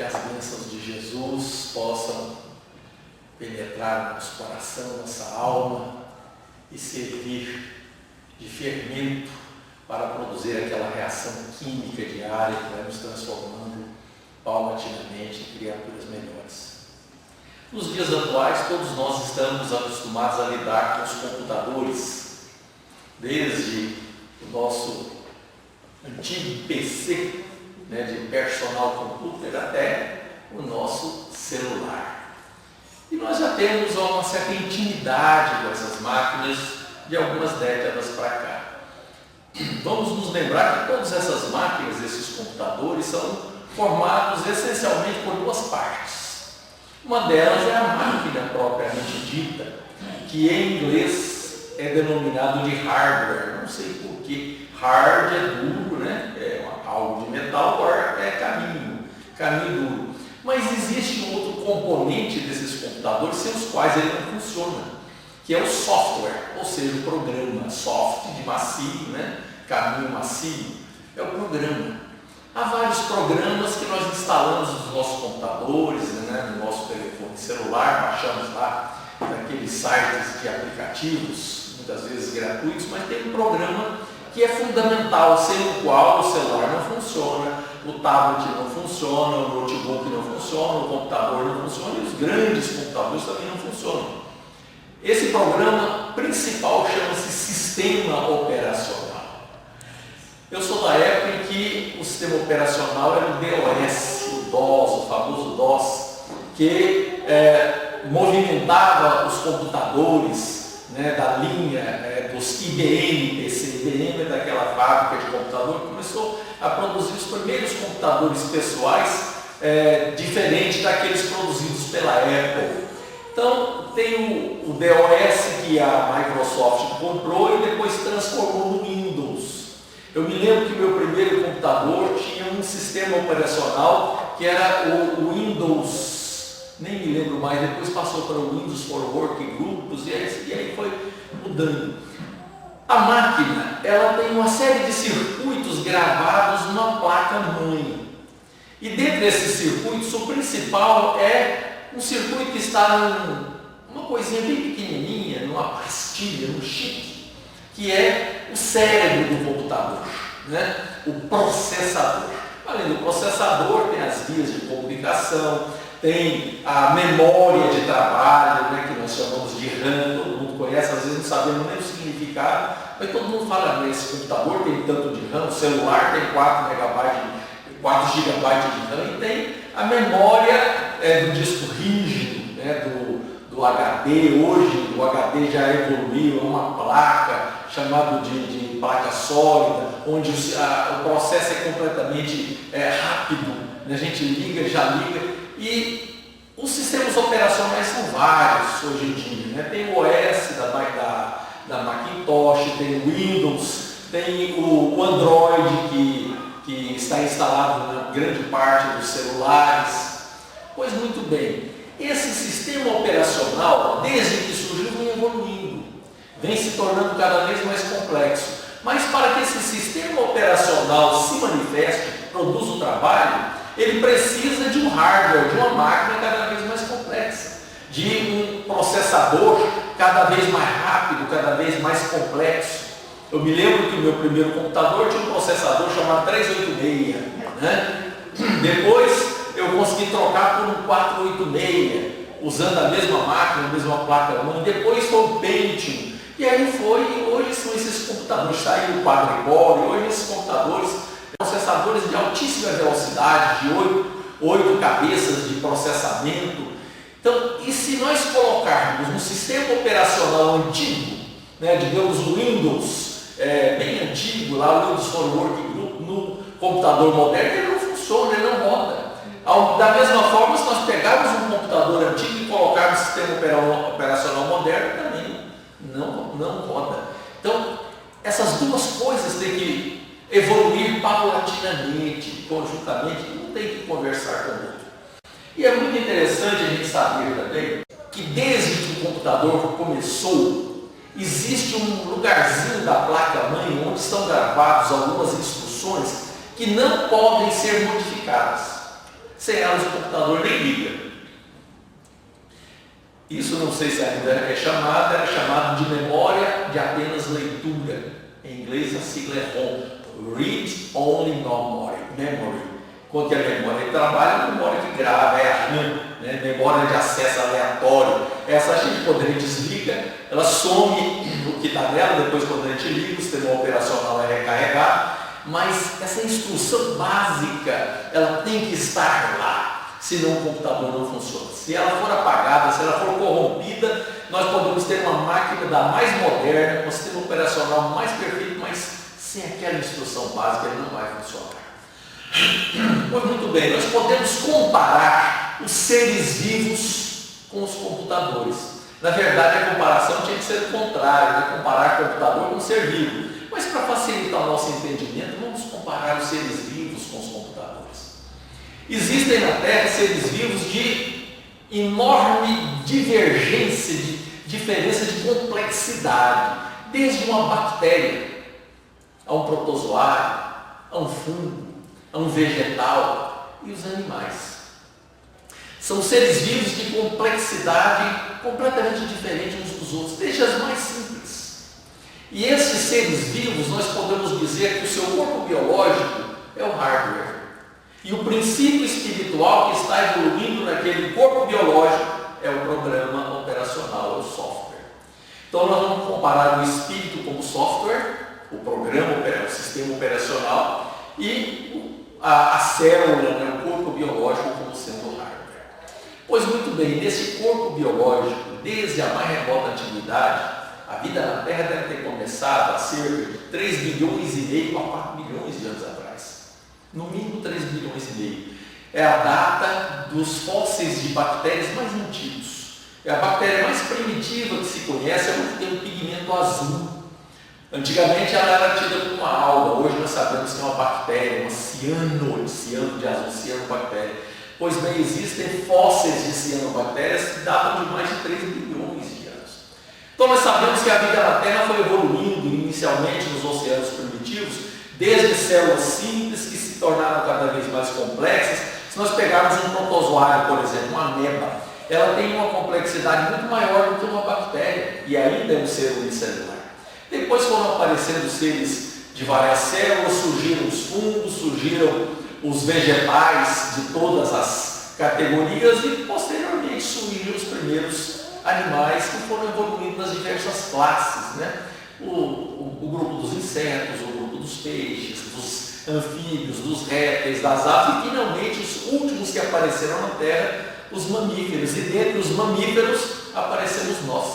que as bênçãos de Jesus possam penetrar no nosso coração, nossa alma e servir de fermento para produzir aquela reação química diária que vai nos transformando paulatinamente em criaturas melhores. Nos dias atuais, todos nós estamos acostumados a lidar com os computadores, desde o nosso antigo PC, de personal computer, até o nosso celular. E nós já temos uma certa intimidade com essas máquinas de algumas décadas para cá. Vamos nos lembrar que todas essas máquinas, esses computadores, são formados essencialmente por duas partes. Uma delas é a máquina propriamente dita, que em inglês é denominado de hardware. Não sei porquê. Hard é duro, é algo de metal, hard é caminho duro. Mas existe um outro componente desses computadores sem os quais ele não funciona, que é o software, ou seja, o programa. Soft de macio, caminho macio, é o programa. Há vários programas que nós instalamos nos nossos computadores, no nosso telefone celular, baixamos lá naqueles sites de aplicativos, muitas vezes gratuitos, mas tem um programa que é fundamental, sem o qual o celular não funciona, o tablet não funciona, o notebook não funciona, o computador não funciona e os grandes computadores também não funcionam. Esse programa principal chama-se Sistema Operacional. Eu sou da época em que o sistema operacional era o DOS, o DOS, o famoso DOS, que movimentava os computadores da linha dos IBM PC. IBM é daquela fábrica de computador que começou a produzir os primeiros computadores pessoais, diferente daqueles produzidos pela Apple. Então, tem o DOS que a Microsoft comprou e depois transformou no Windows. Eu me lembro que meu primeiro computador tinha um sistema operacional que era o Windows, nem me lembro mais, depois passou para o Windows for Workgroups e aí foi mudando. A máquina, ela tem uma série de circuitos gravados numa placa-mãe. E dentre esses circuitos, o principal é um circuito que está numa coisinha bem pequenininha, numa pastilha, num chip, que é o cérebro do computador, o processador. Além do processador, tem as vias de comunicação, tem a memória de trabalho, que nós chamamos de RAM, todo mundo conhece, às vezes não sabemos nem o significado, mas todo mundo fala, esse computador tem tanto de RAM, o celular tem 4 GB de RAM e tem a memória do disco rígido, do HD. Hoje o HD já evoluiu, é uma placa chamada de placa sólida, onde o processo é completamente rápido, a gente liga, já liga. E os sistemas operacionais são vários hoje em dia. Tem o OS da Macintosh, tem o Windows, tem o Android que está instalado na grande parte dos celulares. Pois muito bem, esse sistema operacional, desde que surgiu, vem evoluindo, vem se tornando cada vez mais complexo. Mas para que esse sistema operacional se manifeste, produza o trabalho, ele precisa de um hardware, de uma máquina cada vez mais complexa, de um processador cada vez mais rápido, cada vez mais complexo. Eu me lembro que o meu primeiro computador tinha um processador chamado 386, Depois eu consegui trocar por um 486, usando a mesma máquina, a mesma placa-mãe. Depois foi o Pentium. E aí e hoje são esses computadores, está aí o quadricore, hoje esses computadores, processadores de altíssima velocidade, de 8 cabeças de processamento. Então, e se nós colocarmos um sistema operacional antigo, digamos o Windows, bem antigo, lá o Windows for Workgroup, no computador moderno, ele não funciona, ele não roda. Da mesma forma, se nós pegarmos um computador antigo e colocarmos um sistema operacional moderno, também não roda. Então, essas duas coisas têm que evoluir paulatinamente, conjuntamente, não tem que conversar com o outro. E é muito interessante a gente saber também que desde que o computador começou, existe um lugarzinho da placa-mãe onde estão gravadas algumas instruções que não podem ser modificadas. Sem elas o computador nem liga. Isso não sei se ainda era chamado de memória de apenas leitura. Em inglês a sigla é ROM, Read Only Memory. Quando a memória trabalha, a memória que grava, é a RAM, né? Memória de acesso aleatório. Essa a gente, quando a gente desliga, ela some o que está nela, depois quando a gente liga, o sistema operacional é recarregado. Mas essa instrução básica, ela tem que estar lá, senão o computador não funciona. Se ela for apagada, se ela for corrompida, nós podemos ter uma máquina da mais moderna, com um sistema operacional mais perfeito, mas sem aquela instrução básica ele não vai funcionar. Pois muito bem, nós podemos comparar os seres vivos com os computadores. Na verdade, a comparação tinha que ser o contrário, né? Comparar computador com ser vivo. Mas para facilitar o nosso entendimento, vamos comparar os seres vivos com os computadores. Existem na Terra seres vivos de enorme divergência, de diferença de complexidade, desde uma bactéria a um protozoário, a um fungo, a um vegetal e os animais. São seres vivos de complexidade completamente diferente uns dos outros, desde as mais simples. E esses seres vivos, nós podemos dizer que o seu corpo biológico é o hardware. E o princípio espiritual que está evoluindo naquele corpo biológico é o programa operacional, é o software. Então nós vamos comparar o espírito como software, o programa, o sistema operacional, e a célula, né, o corpo biológico como sendo o hardware. Pois muito bem, nesse corpo biológico, desde a mais remota antiguidade, a vida na Terra deve ter começado há cerca de 3 bilhões e meio a 4 bilhões de anos atrás. No mínimo 3 bilhões e meio. É a data dos fósseis de bactérias mais antigos. É a bactéria mais primitiva que se conhece, é uma que tem um pigmento azul. Antigamente ela era tida como uma alga, hoje nós sabemos que é uma bactéria, uma ciano de azul, cianobactéria. Pois bem, existem fósseis de cianobactérias que datam de mais de 3 bilhões de anos. Então nós sabemos que a vida na Terra foi evoluindo inicialmente nos oceanos primitivos, desde células simples que se tornaram cada vez mais complexas. Se nós pegarmos um protozoário, por exemplo, uma ameba, ela tem uma complexidade muito maior do que uma bactéria e ainda é um ser unicelular. Depois foram aparecendo seres de várias células, surgiram os fungos, surgiram os vegetais de todas as categorias e posteriormente surgiram os primeiros animais que foram evoluindo nas diversas classes, né? O grupo dos insetos, o grupo dos peixes, dos anfíbios, dos répteis, das aves e finalmente os últimos que apareceram na Terra, os mamíferos. E dentre os mamíferos aparecemos nós,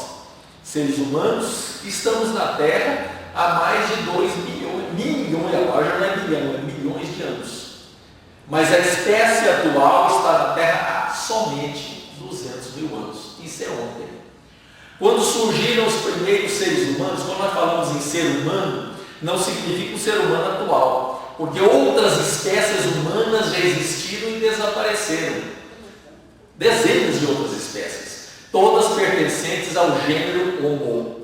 seres humanos, que estamos na Terra há mais de 2 milhões, agora já não é milhão, é milhões de anos. Mas a espécie atual está na Terra há somente 200 mil anos. Isso é ontem. Quando surgiram os primeiros seres humanos, quando nós falamos em ser humano, não significa o ser humano atual, porque outras espécies humanas já existiram e desapareceram. Dezenas de outras espécies, todas pertencentes ao gênero Homo.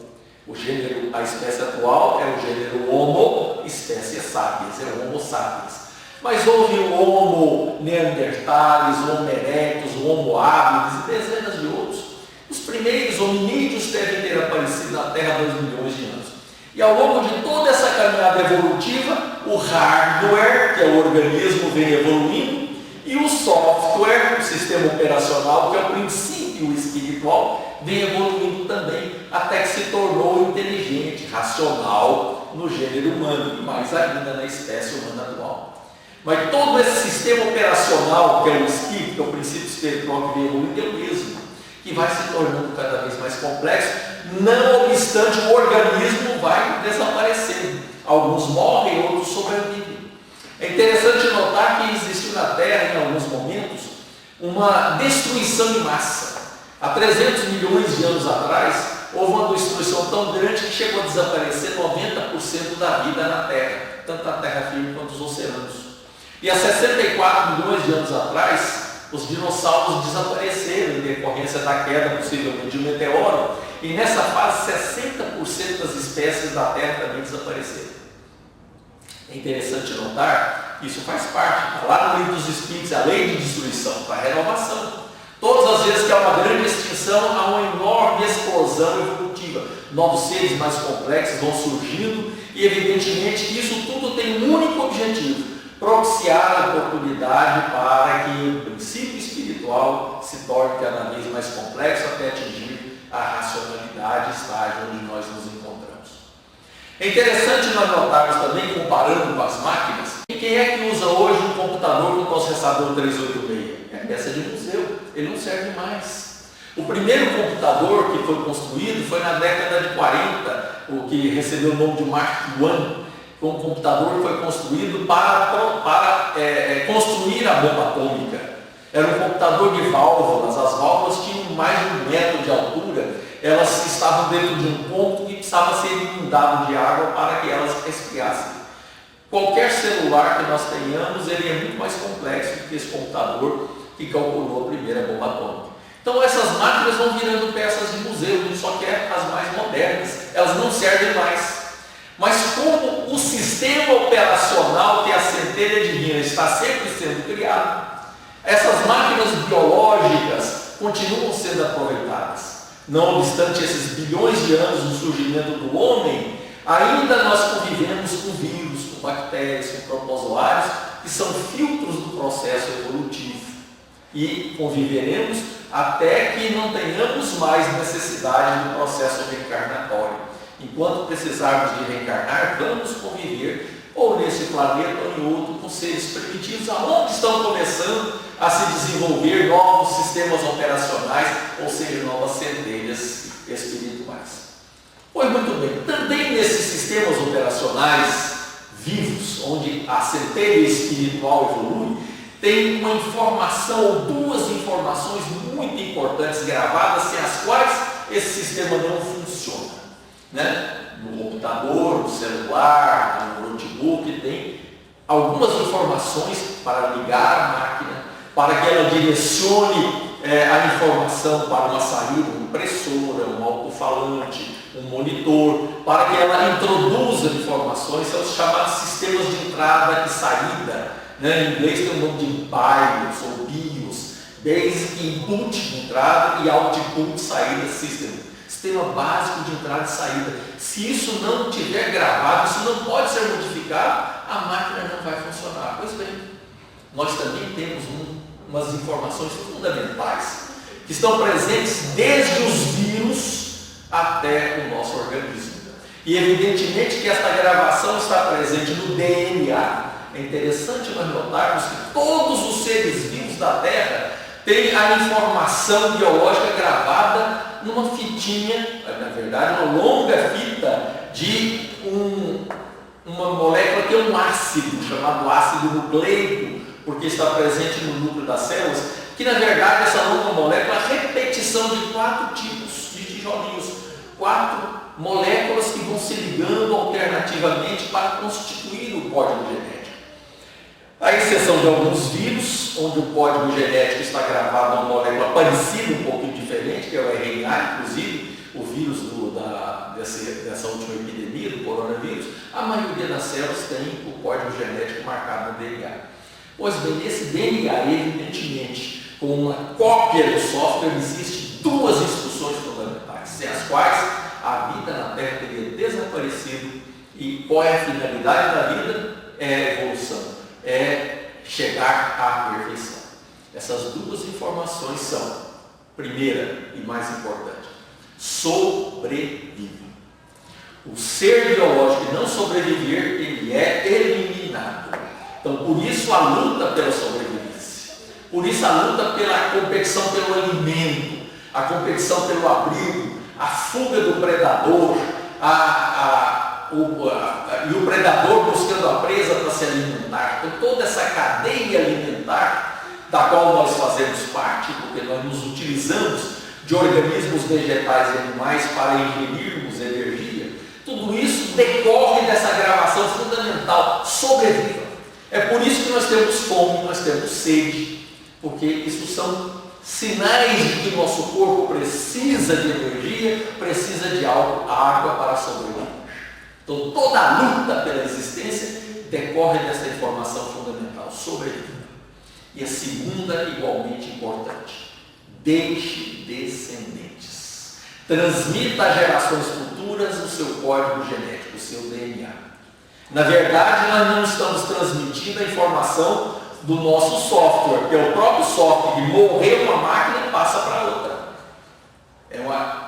A espécie atual é o gênero Homo, espécie sapiens, é o Homo sapiens. Mas houve o Homo neanderthalis, o Homo erectus, o Homo habilis e dezenas de outros. Os primeiros hominídeos devem ter aparecido na Terra há 2 milhões de anos. E ao longo de toda essa caminhada evolutiva, o hardware, que é o organismo, vem evoluindo, e o software, o sistema operacional, que é o princípio espiritual, vem evoluindo também, até que se tornou inteligente, racional no gênero humano, e mais ainda na espécie humana atual. Mas todo esse sistema operacional, que é o espírito, que é o princípio espiritual que vem evoluindo, é o mesmo, que vai se tornando cada vez mais complexo, não obstante o organismo vai desaparecendo. Alguns morrem, outros sobrevivem. É interessante notar que existiu na Terra, em alguns momentos, uma destruição em massa. Há 300 milhões de anos atrás, houve uma destruição tão grande que chegou a desaparecer 90% da vida na Terra, tanto na terra firme quanto os oceanos. E há 64 milhões de anos atrás, os dinossauros desapareceram em decorrência da queda, possivelmente, de um meteoro, e nessa fase 60% das espécies da Terra também desapareceram. É interessante notar Isso faz parte. Está lá no livro dos Espíritos, a lei de destruição, para renovação. Todas as vezes que há uma grande extinção, há uma enorme explosão evolutiva. Novos seres mais complexos vão surgindo e, evidentemente, isso tudo tem um único objetivo: propiciar a oportunidade para que o princípio espiritual se torne cada vez mais complexo até atingir a racionalidade, estágio onde nós nos encontramos. É interessante nós notarmos também, comparando com as máquinas, quem é que usa hoje um computador com processador 386? É peça de museu, ele não serve mais. O primeiro computador que foi construído foi na década de 40, o que recebeu o nome de Mark I. Foi um computador que foi construído para construir a bomba atômica. Era um computador de válvulas, as válvulas tinham mais de 1 metro de altura, elas estavam dentro de um ponto que precisava ser inundado de água para que elas resfriassem. Qualquer celular que nós tenhamos, ele é muito mais complexo do que esse computador que calculou a primeira bomba atômica. Então essas máquinas vão virando peças de museu, a gente só quer as mais modernas, elas não servem mais. Mas como o sistema operacional, que é a centelha divina, está sempre sendo criado, essas máquinas biológicas continuam sendo aproveitadas. Não obstante esses bilhões de anos do surgimento do homem, ainda nós convivemos com vírus, com bactérias, com protozoários, que são filtros do processo evolutivo. E conviveremos até que não tenhamos mais necessidade do processo reencarnatório. Enquanto precisarmos de reencarnar, vamos conviver ou nesse planeta ou em outro com seres primitivos, aonde estão começando a se desenvolver novos sistemas operacionais, ou seja, novas centelhas espirituais. Pois muito bem, também nesses sistemas operacionais vivos, onde a centelha espiritual evolui, tem uma informação ou 2 informações muito importantes gravadas, sem as quais esse sistema não funciona. No computador, no celular, no notebook, tem algumas informações para ligar a máquina, para que ela direcione a informação para uma saída, uma impressora, um alto-falante, um monitor, para que ela introduza informações, são os chamados sistemas de entrada e saída. Em inglês tem o nome de BIOS ou BIOS, Basic Input de entrada e Output Saída System. Sistema básico de entrada e saída. Se isso não tiver gravado, isso não pode ser modificado, a máquina não vai funcionar. Pois bem, nós também temos umas informações fundamentais que estão presentes desde os vírus até o nosso organismo. E evidentemente que esta gravação está presente no DNA. É interessante nós notarmos que todos os seres vivos da Terra têm a informação biológica gravada numa fitinha, na verdade, uma longa fita de uma molécula que é um ácido, chamado ácido nucleico, porque está presente no núcleo das células, que na verdade essa longa molécula é a repetição de 4 tipos de tijolinhos, 4 moléculas que vão se ligando alternativamente para constituir o código genético. A exceção de alguns vírus, onde o código genético está gravado numa molécula parecida, um pouquinho diferente, que é o RNA, inclusive o vírus dessa última epidemia, do coronavírus, a maioria das células tem o código genético marcado no DNA. Pois bem, esse DNA, evidentemente, com uma cópia do software, existem 2 instruções fundamentais, sem as quais a vida na Terra teria desaparecido. E qual é a finalidade da vida? É a evolução. É chegar à perfeição. Essas 2 informações são, primeira e mais importante, sobreviver. O ser biológico que não sobreviver, ele é eliminado. Então, por isso a luta pela sobrevivência, por isso a luta pela competição pelo alimento, a competição pelo abrigo, a fuga do predador, e o predador buscando a presa para se alimentar. Então, toda essa cadeia alimentar, da qual nós fazemos parte, porque nós nos utilizamos de organismos vegetais e animais para ingerirmos energia, tudo isso decorre dessa gravação fundamental: sobreviva. É por isso que nós temos fome, nós temos sede, porque isso são sinais de que nosso corpo precisa de energia, precisa de água para sobreviver. Então, toda a luta pela existência decorre dessa informação fundamental sobre a vida. E a segunda, igualmente importante: deixe descendentes. Transmita às gerações futuras o seu código genético, o seu DNA. Na verdade, nós não estamos transmitindo a informação do nosso software, que é o próprio software que morreu uma máquina e passa para outra.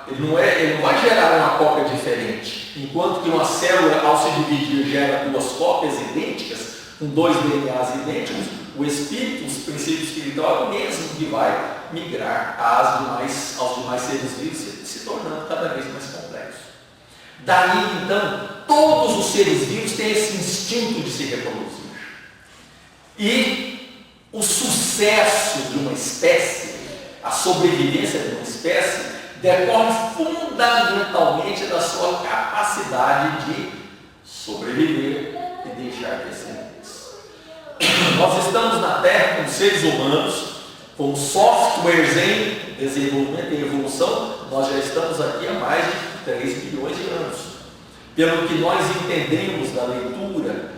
Ele não vai gerar uma cópia diferente. Enquanto que uma célula, ao se dividir, gera duas cópias idênticas, com dois DNAs idênticos, o espírito, os princípios espirituais, é o mesmo que vai migrar aos demais seres vivos, se tornando cada vez mais complexo. Daí, então, todos os seres vivos têm esse instinto de se reproduzir. E o sucesso de uma espécie, a sobrevivência de uma espécie, decorre fundamentalmente da sua capacidade de sobreviver e deixar descendentes. Nós estamos na Terra como seres humanos, como softwares em desenvolvimento e evolução. Nós já estamos aqui há mais de 3 bilhões de anos. Pelo que nós entendemos da leitura,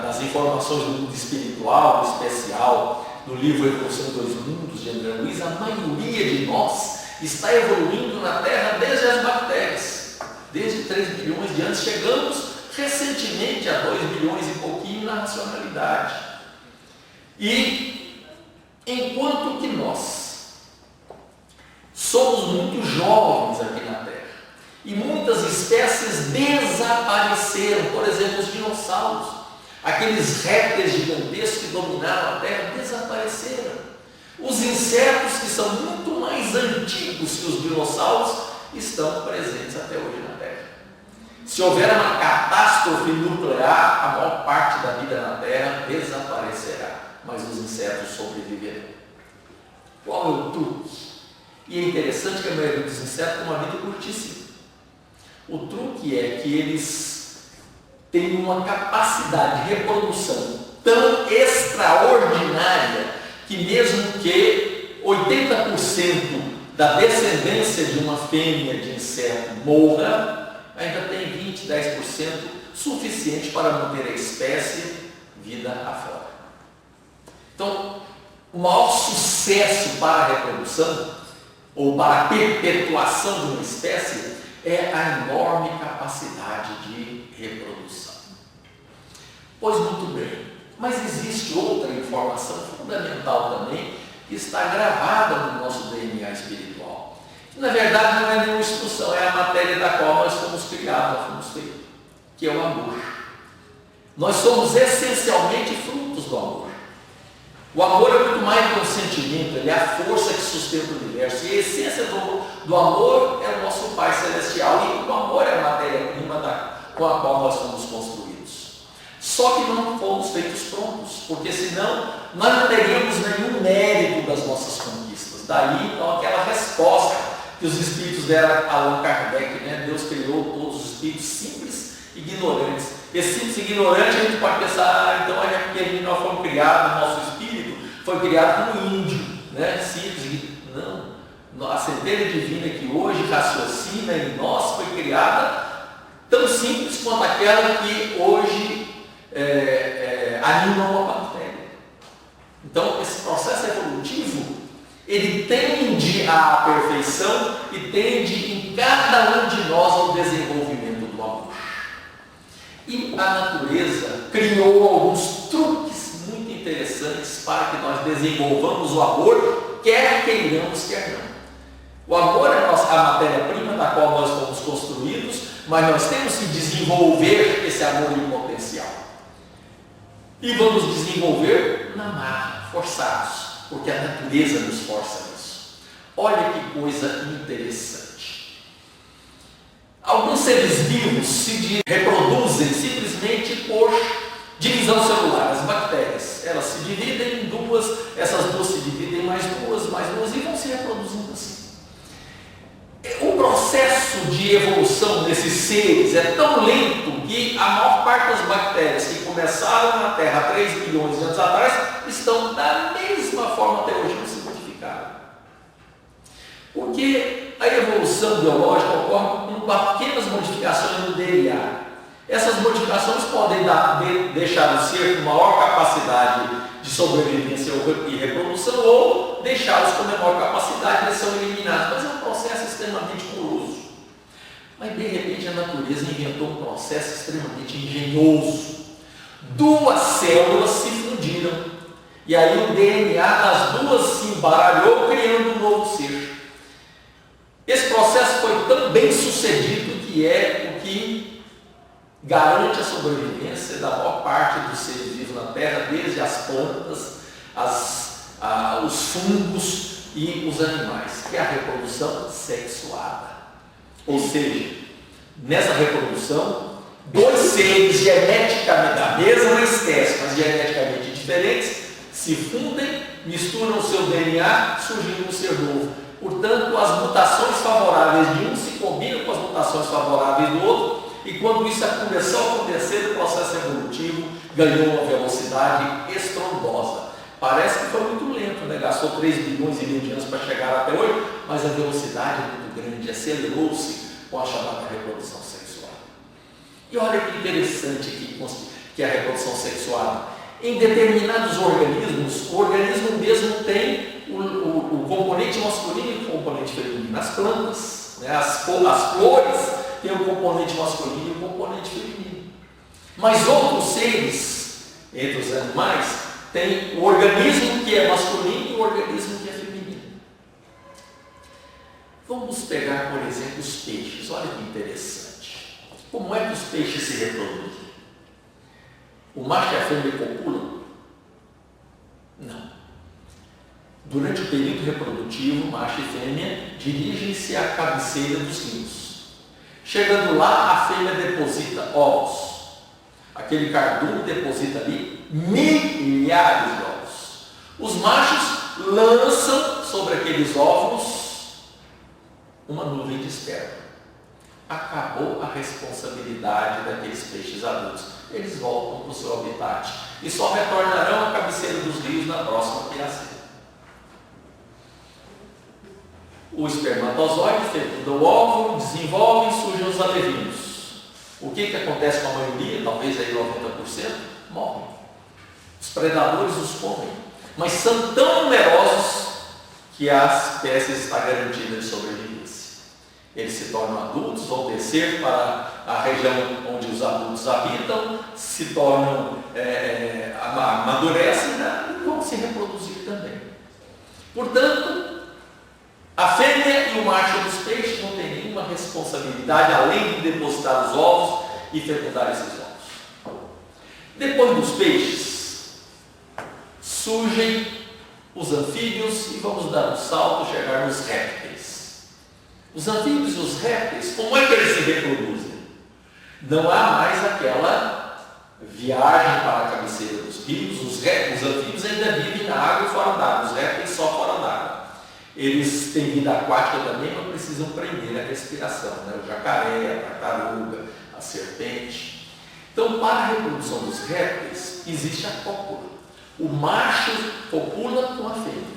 das informações do mundo espiritual, do especial, do livro Evolução dos Mundos, de André Luiz, a maioria de nós está evoluindo na Terra desde as bactérias, desde 3 bilhões de anos. Chegamos recentemente a 2 bilhões e pouquinho na racionalidade. E enquanto que nós somos muito jovens aqui na Terra, e muitas espécies desapareceram, por exemplo, os dinossauros, aqueles répteis gigantescos que dominaram a Terra, desapareceram. Os insetos, que são muito mais antigos que os dinossauros, estão presentes até hoje na Terra. Se houver uma catástrofe nuclear, a maior parte da vida na Terra desaparecerá, mas os insetos sobreviverão. Qual é o truque? E é interessante que a maioria dos insetos tem uma vida curtíssima. O truque é que eles têm uma capacidade de reprodução tão extraordinária que mesmo que 80% da descendência de uma fêmea de inseto morra, ainda tem 20, 10% suficiente para manter a espécie vida afora. Então, o maior sucesso para a reprodução, ou para a perpetuação de uma espécie, é a enorme capacidade de reprodução. Pois muito bem, mas existe outra informação fundamental também, que está gravada no nosso DNA espiritual. Que, na verdade, não é nenhuma instrução, é a matéria da qual nós fomos criados, nós fomos feitos, que é o amor. Nós somos essencialmente frutos do amor. O amor é muito mais que um sentimento, ele é a força que sustenta o universo. E a essência do amor é o nosso Pai Celestial, e o amor é a matéria-prima com a qual nós fomos construídos. Só que não fomos feitos prontos, porque senão nós não teríamos nenhum mérito das nossas conquistas. Daí, então, aquela resposta que os espíritos deram a Allan Kardec, né? Deus criou todos os espíritos simples e ignorantes. Esse simples e ignorante, a gente pode pensar, então é porque nós fomos criados, o nosso espírito foi criado como índio, né? Simples. Não, a centelha divina que hoje raciocina em nós foi criada tão simples quanto aquela que hoje anima uma bactéria. Então, esse processo evolutivo, ele tende à perfeição e tende em cada um de nós ao desenvolvimento do amor. E a natureza criou alguns truques muito interessantes para que nós desenvolvamos o amor, quer queiramos, quer não. O amor é a matéria-prima da qual nós fomos construídos, mas nós temos que desenvolver esse amor em potencial. E vamos desenvolver na marra, forçados, porque a natureza nos força nisso. Olha que coisa interessante. Alguns seres vivos se reproduzem simplesmente por divisão celular, as bactérias. Elas se dividem em duas, essas duas se dividem em mais duas, e vão se reproduzindo assim. O processo de evolução desses seres é tão lento que a maior parte das bactérias que começaram na Terra há 3 bilhões de anos atrás estão da mesma forma até hoje, não se modificaram. Porque a evolução biológica ocorre com pequenas modificações no DNA. Essas modificações podem deixar o ser com maior capacidade de sobrevivência e reprodução ou deixá-los com menor capacidade de serem eliminados. Mas é um processo extremamente curoso. Mas de repente a natureza inventou um processo extremamente engenhoso. Duas células se fundiram. E aí o DNA das duas se embaralhou, criando um novo ser. Esse processo foi tão bem sucedido que é o que garante a sobrevivência da maior parte dos seres vivos na Terra, desde as plantas, os fungos e os animais, que é a reprodução sexuada. Ou seja, nessa reprodução, dois seres geneticamente da mesma espécie, mas geneticamente diferentes, se fundem, misturam o seu DNA, surgindo um ser novo. Portanto, as mutações favoráveis de um se combinam com as mutações favoráveis do outro, e quando isso começou a acontecer, o processo evolutivo ganhou uma velocidade estrondosa. Parece que foi muito lento, né? Gastou 3 bilhões e meio de anos para chegar até hoje, mas a velocidade é muito grande, acelerou-se com a chamada reprodução sexual. E olha que interessante que é a reprodução sexual. Em determinados organismos, o organismo mesmo tem o componente masculino e o componente feminino. Nas plantas, né? As flores têm o componente masculino e o componente feminino. Mas outros seres, entre os animais, tem o organismo que é masculino e o organismo que é feminino. Vamos pegar, por exemplo, os peixes. Olha que interessante. Como é que os peixes se reproduzem? O macho e a fêmea copulam? Não. Durante o período reprodutivo, macho e fêmea dirigem-se à cabeceira dos rios. Chegando lá, a fêmea deposita ovos. Aquele cardume deposita ali milhares de ovos. Os machos lançam sobre aqueles ovos uma nuvem de esperma. Acabou a responsabilidade daqueles peixes adultos. Eles voltam para o seu habitat e só retornarão à cabeceira dos rios na próxima criação. O espermatozoide fecunda o óvulo, desenvolve e surgem os alevinos. O que acontece com a maioria, talvez aí 90%? Morrem. Os predadores os comem. Mas são tão numerosos que a espécie está garantida de sobrevivência. Eles se tornam adultos, vão descer para a região onde os adultos habitam, se tornam, amadurecem e vão se reproduzir também. Portanto, a fêmea e o macho dos peixes não têm nenhuma responsabilidade além de depositar os ovos e fecundar esses ovos. Depois dos peixes, surgem os anfíbios e vamos dar um salto e chegar nos répteis. Os anfíbios e os répteis, como é que eles se reproduzem? Não há mais aquela viagem para a cabeceira dos rios. Os anfíbios ainda vivem na água e fora d'água, os répteis só fora d'água. Eles têm vida aquática também, mas precisam prender a respiração, né? O jacaré, a tartaruga, a serpente. Então, para a reprodução dos répteis, existe a cópula. O macho copula com a fêmea.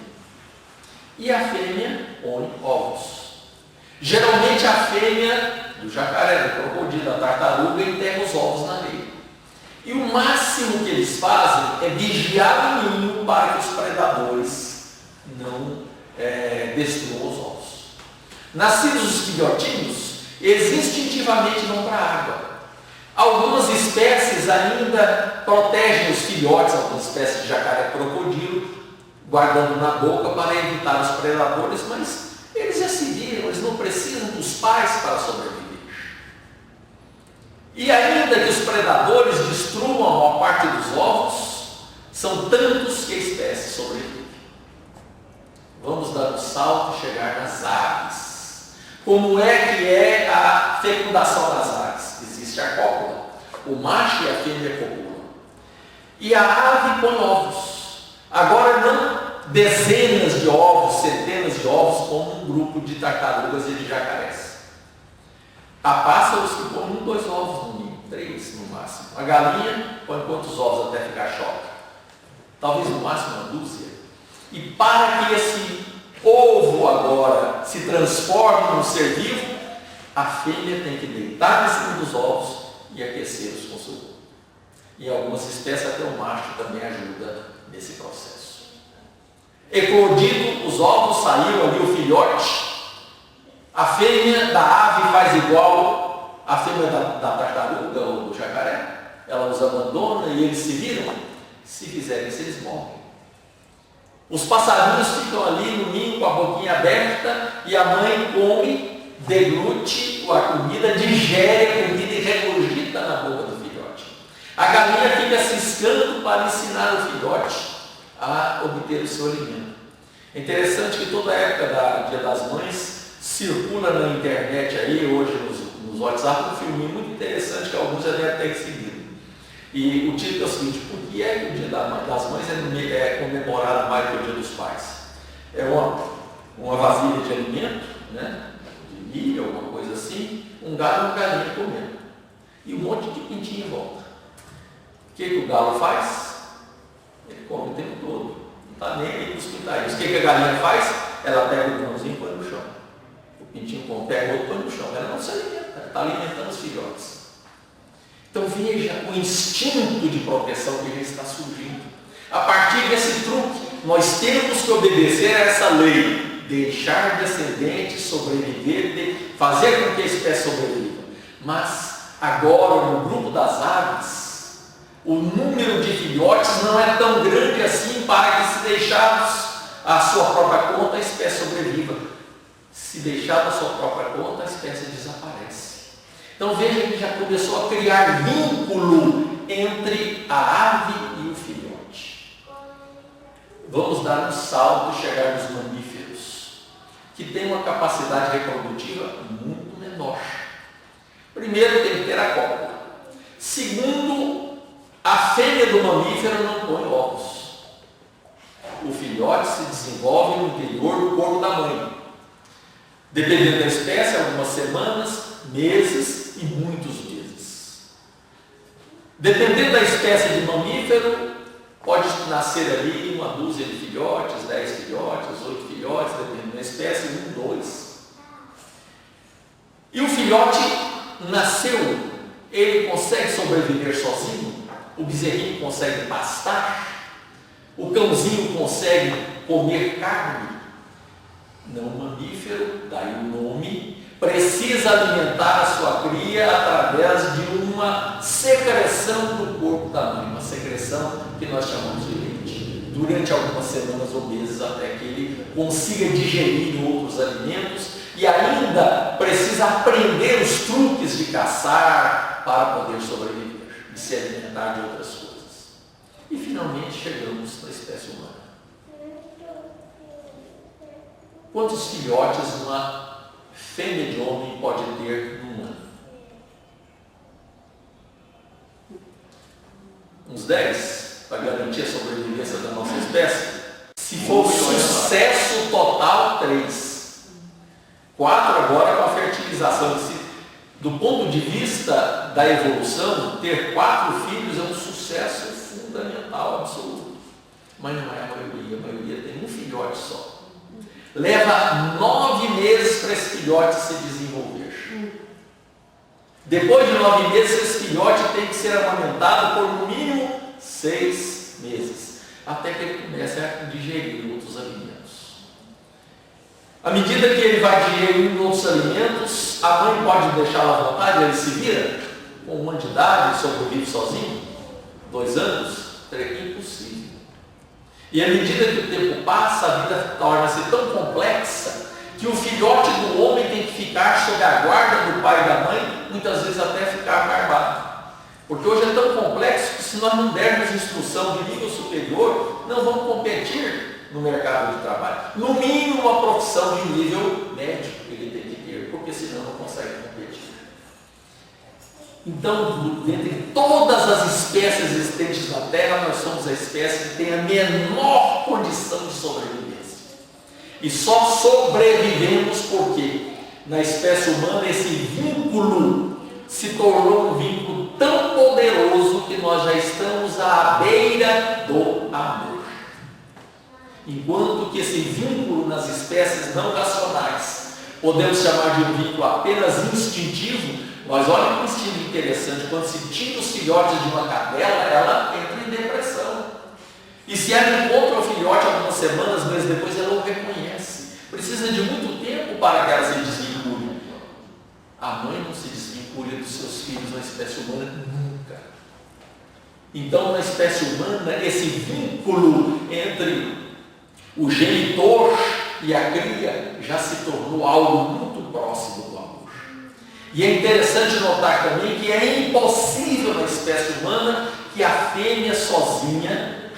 E a fêmea põe ovos. Geralmente a fêmea do jacaré, do crocodilo, da tartaruga, enterra os ovos na areia. E o máximo que eles fazem é vigiar o ninho para que os predadores não destruam os ovos. Nascidos os filhotinhos, eles instintivamente vão para a água. Algumas espécies ainda protegem os filhotes, algumas espécies de jacaré crocodilo, guardando na boca para evitar os predadores, mas eles já se viram, eles não precisam dos pais para sobreviver. E ainda que os predadores destruam a maior parte dos ovos, são tantos que a espécie sobrevive. Vamos dar um salto e chegar nas aves. Como é que é a fecundação das aves? Existe a cópula. O macho e a fêmea copulam. E a ave põe ovos. Agora não dezenas de ovos, centenas de ovos, como um grupo de tartarugas e de jacarés. Há pássaros que põem 1, 2 ovos no ninho, 3 no máximo. A galinha põe quantos ovos até ficar choque? Talvez no máximo uma dúzia. E para que esse ovo agora se transforme num ser vivo, a fêmea tem que deitar em cima dos ovos e aquecê-los com seu corpo. Em algumas espécies até o macho também ajuda nesse processo. Eclodido os ovos, saiu ali o filhote, a fêmea da ave faz igual a fêmea da tartaruga ou do jacaré, ela os abandona e eles se viram. Se fizerem isso, eles morrem. Os passarinhos ficam ali no ninho com a boquinha aberta e a mãe come, deglute a comida, digere a comida e regurgita na boca do filhote. A galinha fica ciscando para ensinar o filhote a obter o seu alimento. É interessante que toda a época do Dia das Mães circula na internet aí, hoje nos WhatsApp, um filminho muito interessante que alguns já devem ter seguido. E o título é o seguinte: por que é que o Dia das Mães é comemorado mais que o Dia dos Pais? É uma vasilha de alimento, né? De milho, alguma coisa assim, um galo e uma galinha comendo. E um monte de pintinho em volta. O que o galo faz? Ele come o tempo todo. Não está nem aí com os pintainhos. O que a galinha faz? Ela pega o grãozinho e põe no chão. O pintinho pega o outro e põe no chão. Ela não se alimenta, ela está alimentando os filhotes. Então veja o instinto de proteção que já está surgindo. A partir desse truque, nós temos que obedecer a essa lei, deixar descendentes sobreviver, fazer com que a espécie sobreviva. Mas agora, no grupo das aves, o número de filhotes não é tão grande assim para que, se deixarmos a sua própria conta, a espécie sobreviva. Se deixar a sua própria conta, a espécie desaparece. Então veja que já começou a criar vínculo entre a ave e o filhote. Vamos dar um salto e chegar nos mamíferos, que têm uma capacidade reprodutiva muito menor. Primeiro, tem que ter a cópula. Segundo, a fêmea do mamífero não põe ovos. O filhote se desenvolve no interior do corpo da mãe. Dependendo da espécie, algumas semanas, meses e muitos meses. Dependendo da espécie de mamífero, pode nascer ali uma dúzia de filhotes, 10 filhotes, 8 filhotes, dependendo da espécie, 1, 2. E o filhote nasceu, ele consegue sobreviver sozinho? O bezerrinho consegue pastar? O cãozinho consegue comer carne? Não, o mamífero, daí o nome, precisa alimentar a sua cria através de uma secreção do corpo da mãe, uma secreção que nós chamamos de leite, durante algumas semanas ou meses, até que ele consiga digerir outros alimentos e ainda precisa aprender os truques de caçar para poder sobreviver e se alimentar de outras coisas. E finalmente chegamos na espécie humana. Quantos filhotes uma fêmea de homem pode ter num ano? Uns 10, para garantir a sobrevivência da nossa espécie. Se for sucesso total, 3. 4 agora com a fertilização. Do ponto de vista da evolução, ter 4 filhos é um sucesso fundamental, absoluto. Mas não é a maioria tem um filhote só. Leva 9 meses para esse filhote se desenvolver. Depois de 9 meses, esse filhote tem que ser amamentado por no mínimo 6 meses, até que ele comece a digerir outros alimentos. À medida que ele vai digerindo outros alimentos, a mãe pode deixá-lo à vontade, ele se vira, com 1 ano de idade, ele sobrevive sozinho, 2 anos, é impossível. E à medida que o tempo passa, a vida torna-se tão complexa que o filhote do homem tem que ficar sob a guarda do pai e da mãe, muitas vezes até ficar barbado. Porque hoje é tão complexo que, se nós não dermos instrução de nível superior, não vamos competir no mercado de trabalho. No mínimo, uma profissão de nível médio ele tem que ter, porque senão não consegue competir. Então, dentre todas as espécies existentes na Terra, nós somos a espécie que tem a menor condição de sobrevivência. E só sobrevivemos porque, na espécie humana, esse vínculo se tornou um vínculo tão poderoso que nós já estamos à beira do amor. Enquanto que esse vínculo nas espécies não racionais podemos chamar de um vínculo apenas instintivo, Mas olha que instinto interessante, quando se tira os filhotes de uma cadela, ela entra em depressão. E se ela encontra o filhote algumas semanas, meses depois, ela o reconhece. Precisa de muito tempo para que ela se desvincule. A mãe não se desvincula dos seus filhos na espécie humana nunca. Então, na espécie humana, esse vínculo entre o genitor e a cria já se tornou algo muito próximo do amor. E é interessante notar também que é impossível na espécie humana que a fêmea sozinha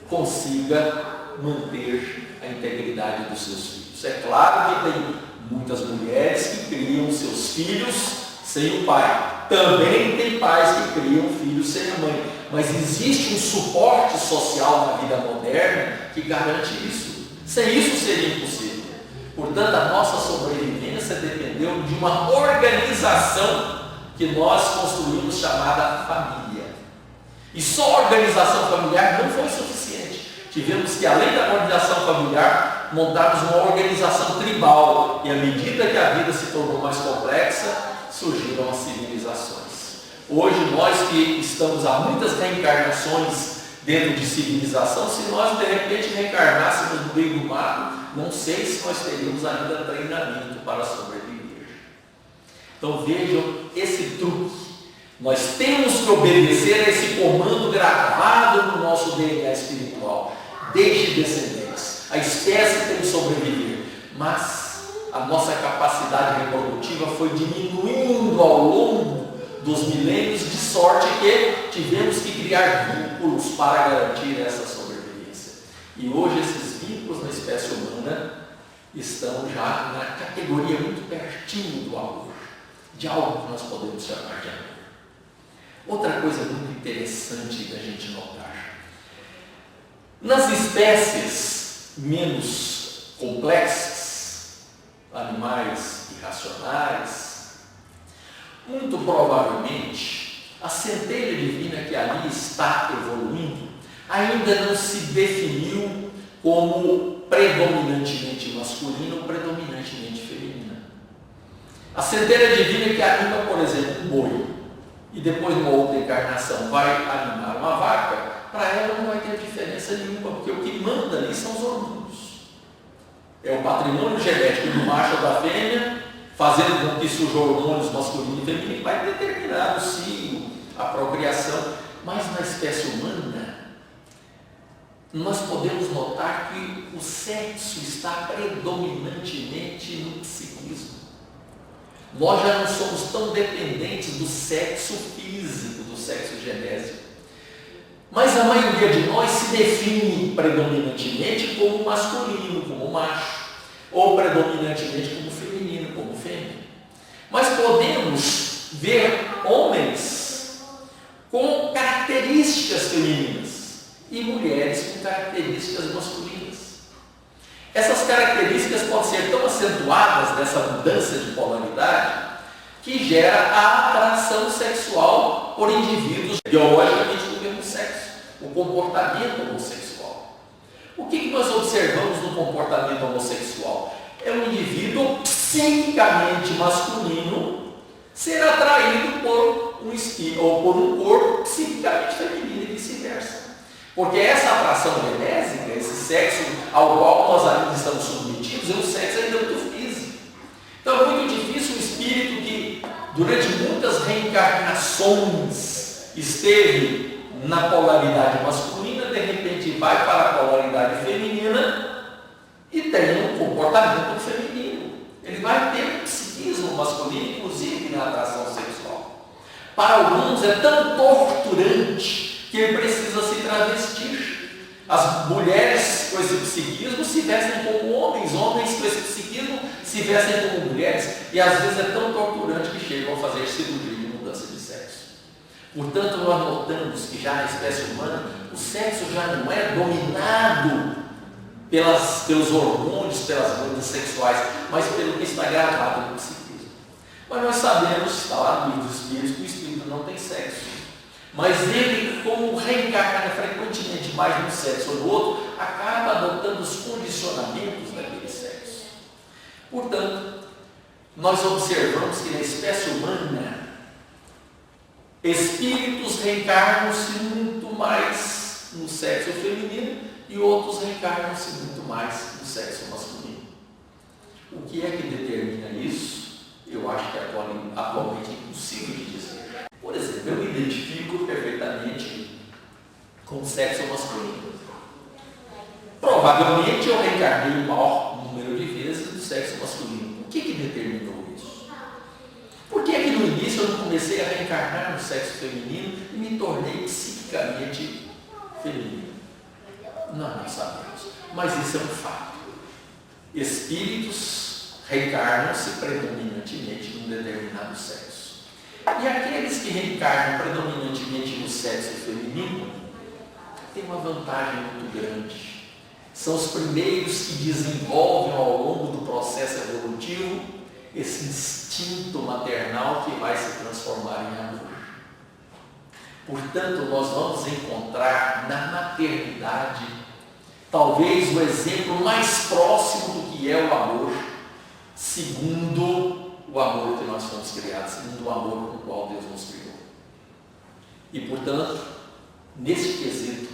consiga manter a integridade dos seus filhos. É claro que tem muitas mulheres que criam seus filhos sem o pai. Também tem pais que criam filhos sem a mãe. Mas existe um suporte social na vida moderna que garante isso. Sem isso seria impossível. Portanto, a nossa sobrevivência dependeu de uma organização que nós construímos chamada família. E só a organização familiar não foi suficiente. Tivemos que, além da organização familiar, montarmos uma organização tribal. E à medida que a vida se tornou mais complexa, surgiram as civilizações. Hoje, nós que estamos há muitas reencarnações dentro de civilização, se nós de repente reencarnássemos no meio do mato, não sei se nós teríamos ainda treinamento para sobreviver. Então vejam esse truque. Nós temos que obedecer a esse comando gravado no nosso DNA espiritual. Deixe descendentes. A espécie tem que sobreviver. Mas a nossa capacidade reprodutiva foi diminuindo ao longo dos milênios, de sorte que tivemos que criar vínculos para garantir essa sobrevivência. E hoje esses vínculos na espécie humana estão já na categoria muito pertinho do amor, de algo que nós podemos chamar de amor. Outra coisa muito interessante da gente notar: nas espécies menos complexas, animais irracionais, muito provavelmente a centelha divina que ali está evoluindo ainda não se definiu como predominantemente masculina ou predominantemente feminina. A centelha divina que anima, por exemplo, um boi, e depois numa outra encarnação vai animar uma vaca, para ela não vai ter diferença nenhuma, porque o que manda ali são os hormônios. É o patrimônio genético do macho ou da fêmea, fazendo com que surjam hormônios masculino e feminino, vai determinar o cio, a procriação. Mas na espécie humana, nós podemos notar que o sexo está predominantemente no psiquismo. Nós já não somos tão dependentes do sexo físico, do sexo genésico. Mas a maioria de nós se define predominantemente como masculino, como macho, ou predominantemente como feminino, como fêmea. Mas podemos ver homens com características femininas e mulheres com características masculinas. Essas características podem ser tão acentuadas nessa mudança de polaridade que gera a atração sexual por indivíduos biologicamente do mesmo sexo, o comportamento homossexual. O que nós observamos no comportamento homossexual? É um indivíduo psiquicamente masculino ser atraído por um espírito ou por um corpo psiquicamente feminino e vice-versa. Porque essa atração genésica, esse sexo ao qual nós ainda estamos submetidos, é um sexo ainda muito físico. Então é muito difícil o espírito que durante muitas reencarnações esteve na polaridade masculina, de repente vai para a polaridade feminina e tem um comportamento feminino. Ele vai ter um psiquismo masculino, inclusive na atração sexual. Para alguns é tão torturante que ele precisa se travestir. As mulheres com esse psiquismo se vestem como homens, homens com esse psiquismo se vestem como mulheres, e às vezes é tão torturante que chegam a fazer cirurgia de mudança de sexo. Portanto, nós notamos que já na espécie humana, o sexo já não é dominado pelos hormônios, pelas glândulas sexuais, mas pelo que está gravado no psiquismo. Mas nós sabemos, está lá no livro dos Espíritos, que o espírito não tem sexo. Mas ele, como reencarna frequentemente mais num sexo ou no outro, acaba adotando os condicionamentos daquele sexo. Portanto, nós observamos que na espécie humana Espíritos reencarnam-se muito mais no sexo feminino e outros reencarnam-se muito mais no sexo masculino. O que é que determina isso? Eu acho que atualmente é impossível de dizer. Por exemplo, eu me identifico perfeitamente com o sexo masculino. Provavelmente eu reencarnei o maior número de vezes no sexo masculino. O que determinou isso? Por que no início eu não comecei a reencarnar no sexo feminino e me tornei psiquicamente feminino? Nós não sabemos. Mas isso é um fato. Espíritos reencarnam-se predominantemente num determinado sexo. E aqueles que reencarnam predominantemente no sexo feminino têm uma vantagem muito grande. São os primeiros que desenvolvem ao longo do processo evolutivo esse instinto maternal que vai se transformar em amor. Portanto, nós vamos encontrar na maternidade talvez o exemplo mais próximo do que é o amor, segundo o amor que nós fomos criados, segundo o amor com o qual Deus nos criou. E, portanto, neste quesito,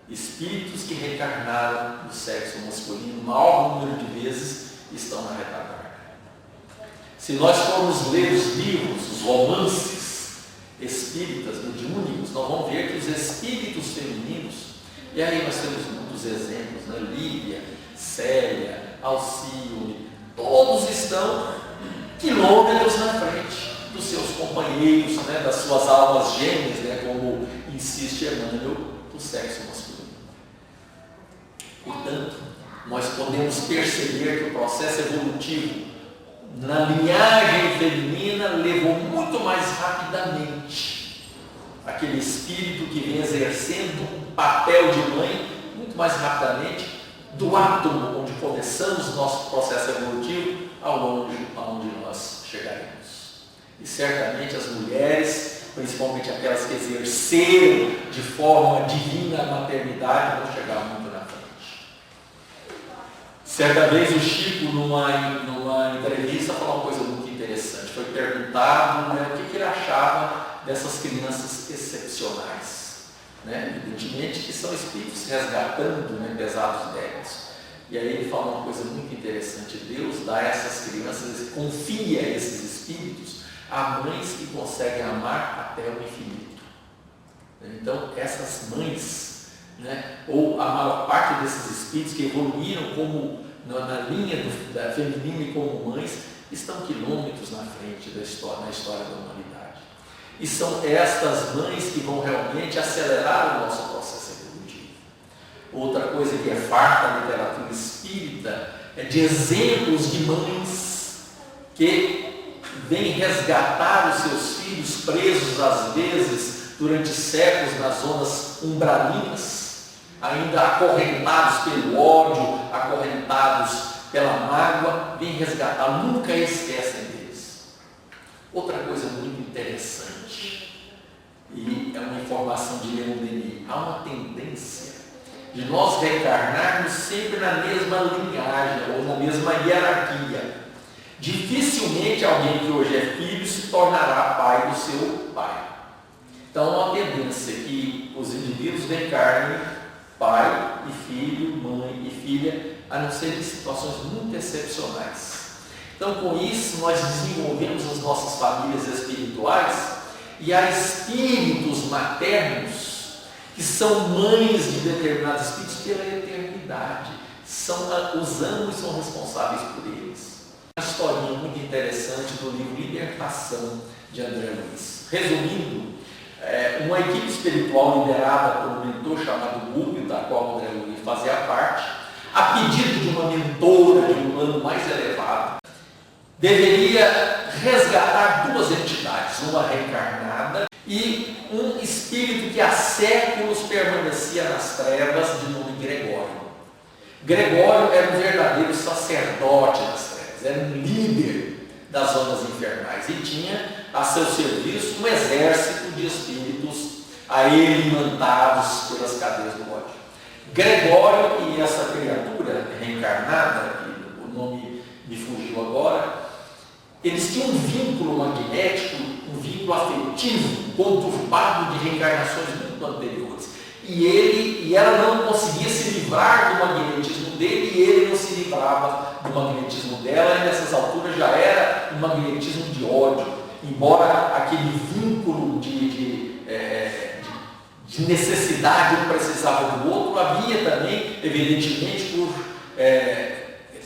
espíritos que reencarnaram no sexo masculino, o maior número de vezes, estão na retaguarda. Se nós formos ler os livros, os romances espíritas, mediúnicos, nós vamos ver que os espíritos femininos, e aí nós temos muitos exemplos, né? Lídia, Célia, Alcíone, todos estão quilômetros na frente dos seus companheiros, né? Das suas almas gêmeas, né? Como insiste Emmanuel, do sexo masculino. Portanto, nós podemos perceber que o processo evolutivo na linhagem feminina levou muito mais rapidamente aquele espírito que vem exercendo um papel de mãe muito mais rapidamente do átomo onde começamos o nosso processo evolutivo aonde nós chegaremos. E certamente as mulheres, principalmente aquelas que exerceram de forma divina a maternidade, vão chegar muito na frente. Certa vez o Chico, numa entrevista, falou uma coisa muito interessante. Foi perguntado, né, o que ele achava dessas crianças excepcionais. Né? Evidentemente que são espíritos resgatando, né, pesados débitos. E aí ele falou uma coisa muito interessante. Deus dá a essas crianças, confia a esses espíritos a mães que conseguem amar até o infinito. Então, essas mães, né, ou a maior parte desses espíritos que evoluíram como na linha da feminina e como mães, estão quilômetros na frente na história da humanidade. E são estas mães que vão realmente acelerar o nosso processo evolutivo. Outra coisa que é farta na literatura espírita é de exemplos de mães que vêm resgatar os seus filhos presos, às vezes, durante séculos nas zonas umbralinas, ainda acorrentados pelo ódio, acorrentados pela mágoa, vêm resgatar, nunca esquecem deles. Outra coisa muito interessante, e é uma informação de Leon Denis, há uma tendência de nós reencarnarmos sempre na mesma linhagem, ou na mesma hierarquia. Dificilmente alguém que hoje é filho se tornará pai do seu pai. Então, há uma tendência que os indivíduos reencarnem pai e filho, mãe e filha, a não ser em situações muito excepcionais. Então, com isso, nós desenvolvemos as nossas famílias espirituais e há espíritos maternos que são mães de determinados espíritos pela eternidade. Os ambos são responsáveis por eles. Uma historinha muito interessante do livro Libertação, de André Luiz. Resumindo, uma equipe espiritual liderada por um mentor chamado Gubbio, da qual André Luiz fazia parte, a pedido de uma mentora de um plano mais elevado, deveria resgatar duas entidades, uma reencarnada e um espírito que há séculos permanecia nas trevas, de nome Gregório. Gregório era um verdadeiro sacerdote das trevas, era um líder das zonas infernais e tinha a seu serviço um exército de espíritos a ele imantados pelas cadeias do ódio. Gregório e essa criatura reencarnada, que o nome me fugiu agora, eles tinham um vínculo magnético, um vínculo afetivo conturbado de reencarnações muito anteriores. E ela não conseguia se livrar do magnetismo dele e ele não se livrava do magnetismo dela, e nessas alturas já era um magnetismo de ódio, embora aquele vínculo de necessidade, um precisava do outro, havia também, evidentemente, por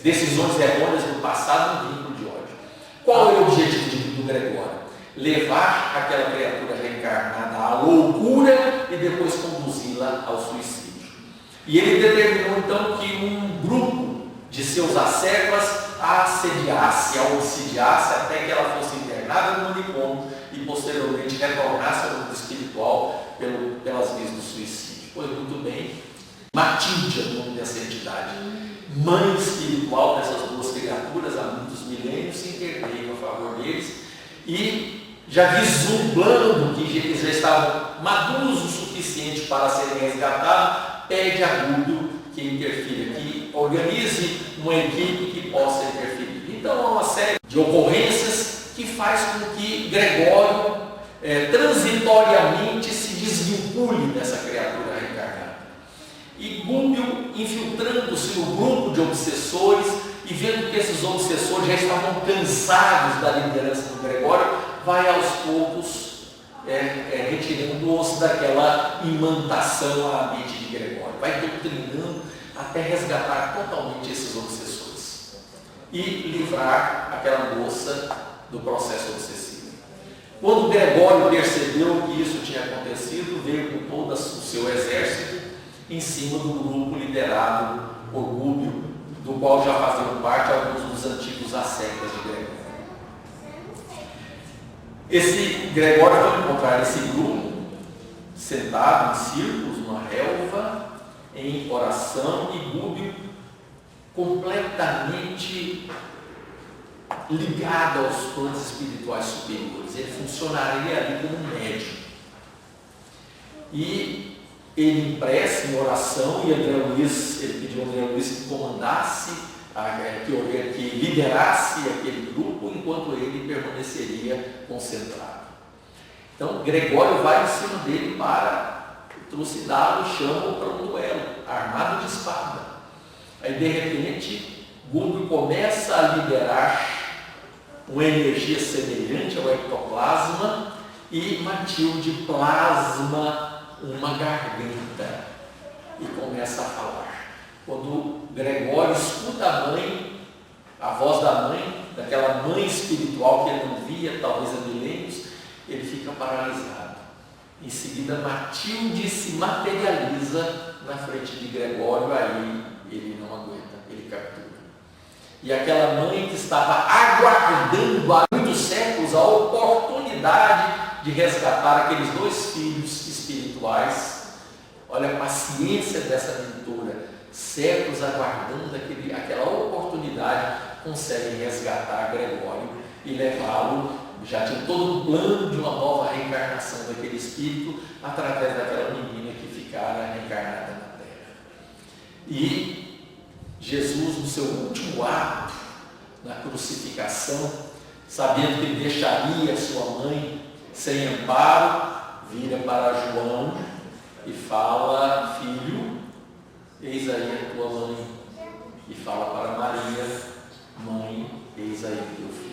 decisões errôneas do passado, um vínculo de ódio. Qual é o objetivo do Gregório? Levar aquela criatura reencarnada à loucura e depois conduzi-la ao suicídio. E ele determinou então que um grupo de seus ascéfalas a assediasse, a obsidiasse, até que ela fosse internada no manicômio e posteriormente retornasse ao mundo espiritual pelas vias do suicídio. Pois muito bem, Matilde é o nome dessa entidade, mãe espiritual dessas duas criaturas, há muitos milênios, se interveio a favor deles e, já vislumbrando que eles já estavam maduros o suficiente para serem resgatados, pede a Gúbio que interfira, que organize uma equipe que possa interferir. Então há uma série de ocorrências que faz com que Gregório transitoriamente se desvincule dessa criatura reencarnada. E Gúbio, infiltrando-se no grupo de obsessores e vendo que esses obsessores já estavam cansados da liderança do Gregório, vai aos poucos retirando-os daquela imantação à mente de Gregório, vai doutrinando até resgatar totalmente esses obsessores e livrar aquela moça do processo obsessivo. Quando Gregório percebeu que isso tinha acontecido, veio com todo o seu exército em cima do grupo liderado por Gúbio, do qual já faziam parte alguns dos antigos ascetas de Gregório. Esse Gregório foi encontrar esse grupo sentado em círculos, numa relva, em oração, e Gúbio completamente ligado aos planos espirituais superiores. Ele funcionaria ali como um médium. E ele, em prece, em oração, e ele pediu a André Luiz que comandasse, que liderasse aquele grupo, enquanto ele permaneceria concentrado. Então, Gregório vai em cima dele para trucidá-lo e chama-o para um duelo, armado de espada. Aí, de repente, Gúbio começa a liberar uma energia semelhante ao ectoplasma e Matilde plasma uma garganta e começa a falar. Quando Gregório escuta a mãe, a voz da mãe, daquela mãe espiritual que ele não via, talvez há milênios, ele fica paralisado. Em seguida, Matilde se materializa na frente de Gregório, aí ele não aguenta, ele captura. E aquela mãe que estava aguardando há muitos séculos a oportunidade de resgatar aqueles dois filhos espirituais, olha a paciência dessa mentora, séculos aguardando aquela oportunidade, conseguem resgatar Gregório e levá-lo, já tinha todo um plano de uma nova reencarnação daquele espírito, através daquela menina que ficara reencarnada na Terra. E Jesus, no seu último ato, na crucificação, sabendo que ele deixaria sua mãe sem amparo, vira para João e fala: filho, eis aí a tua mãe. E fala para Maria: mãe, eis aí teu filho.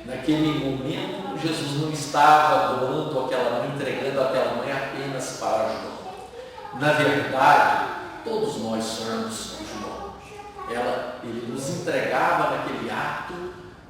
Naquele momento, Jesus não estava doando aquela mãe, entregando aquela mãe apenas para João. Na verdade, todos nós somos João. Ele nos entregava naquele ato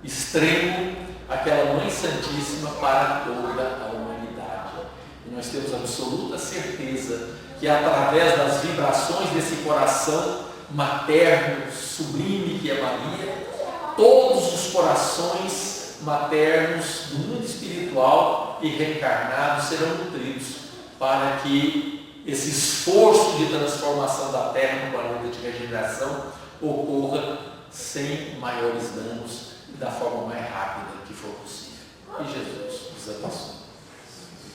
extremo aquela Mãe Santíssima para toda a humanidade. E nós temos absoluta certeza que através das vibrações desse coração materno, sublime que é Maria, todos os corações maternos do mundo espiritual e reencarnados serão nutridos para que esse esforço de transformação da Terra no planeta de regeneração ocorra sem maiores danos e da forma mais rápida que for possível. E Jesus nos abençoe.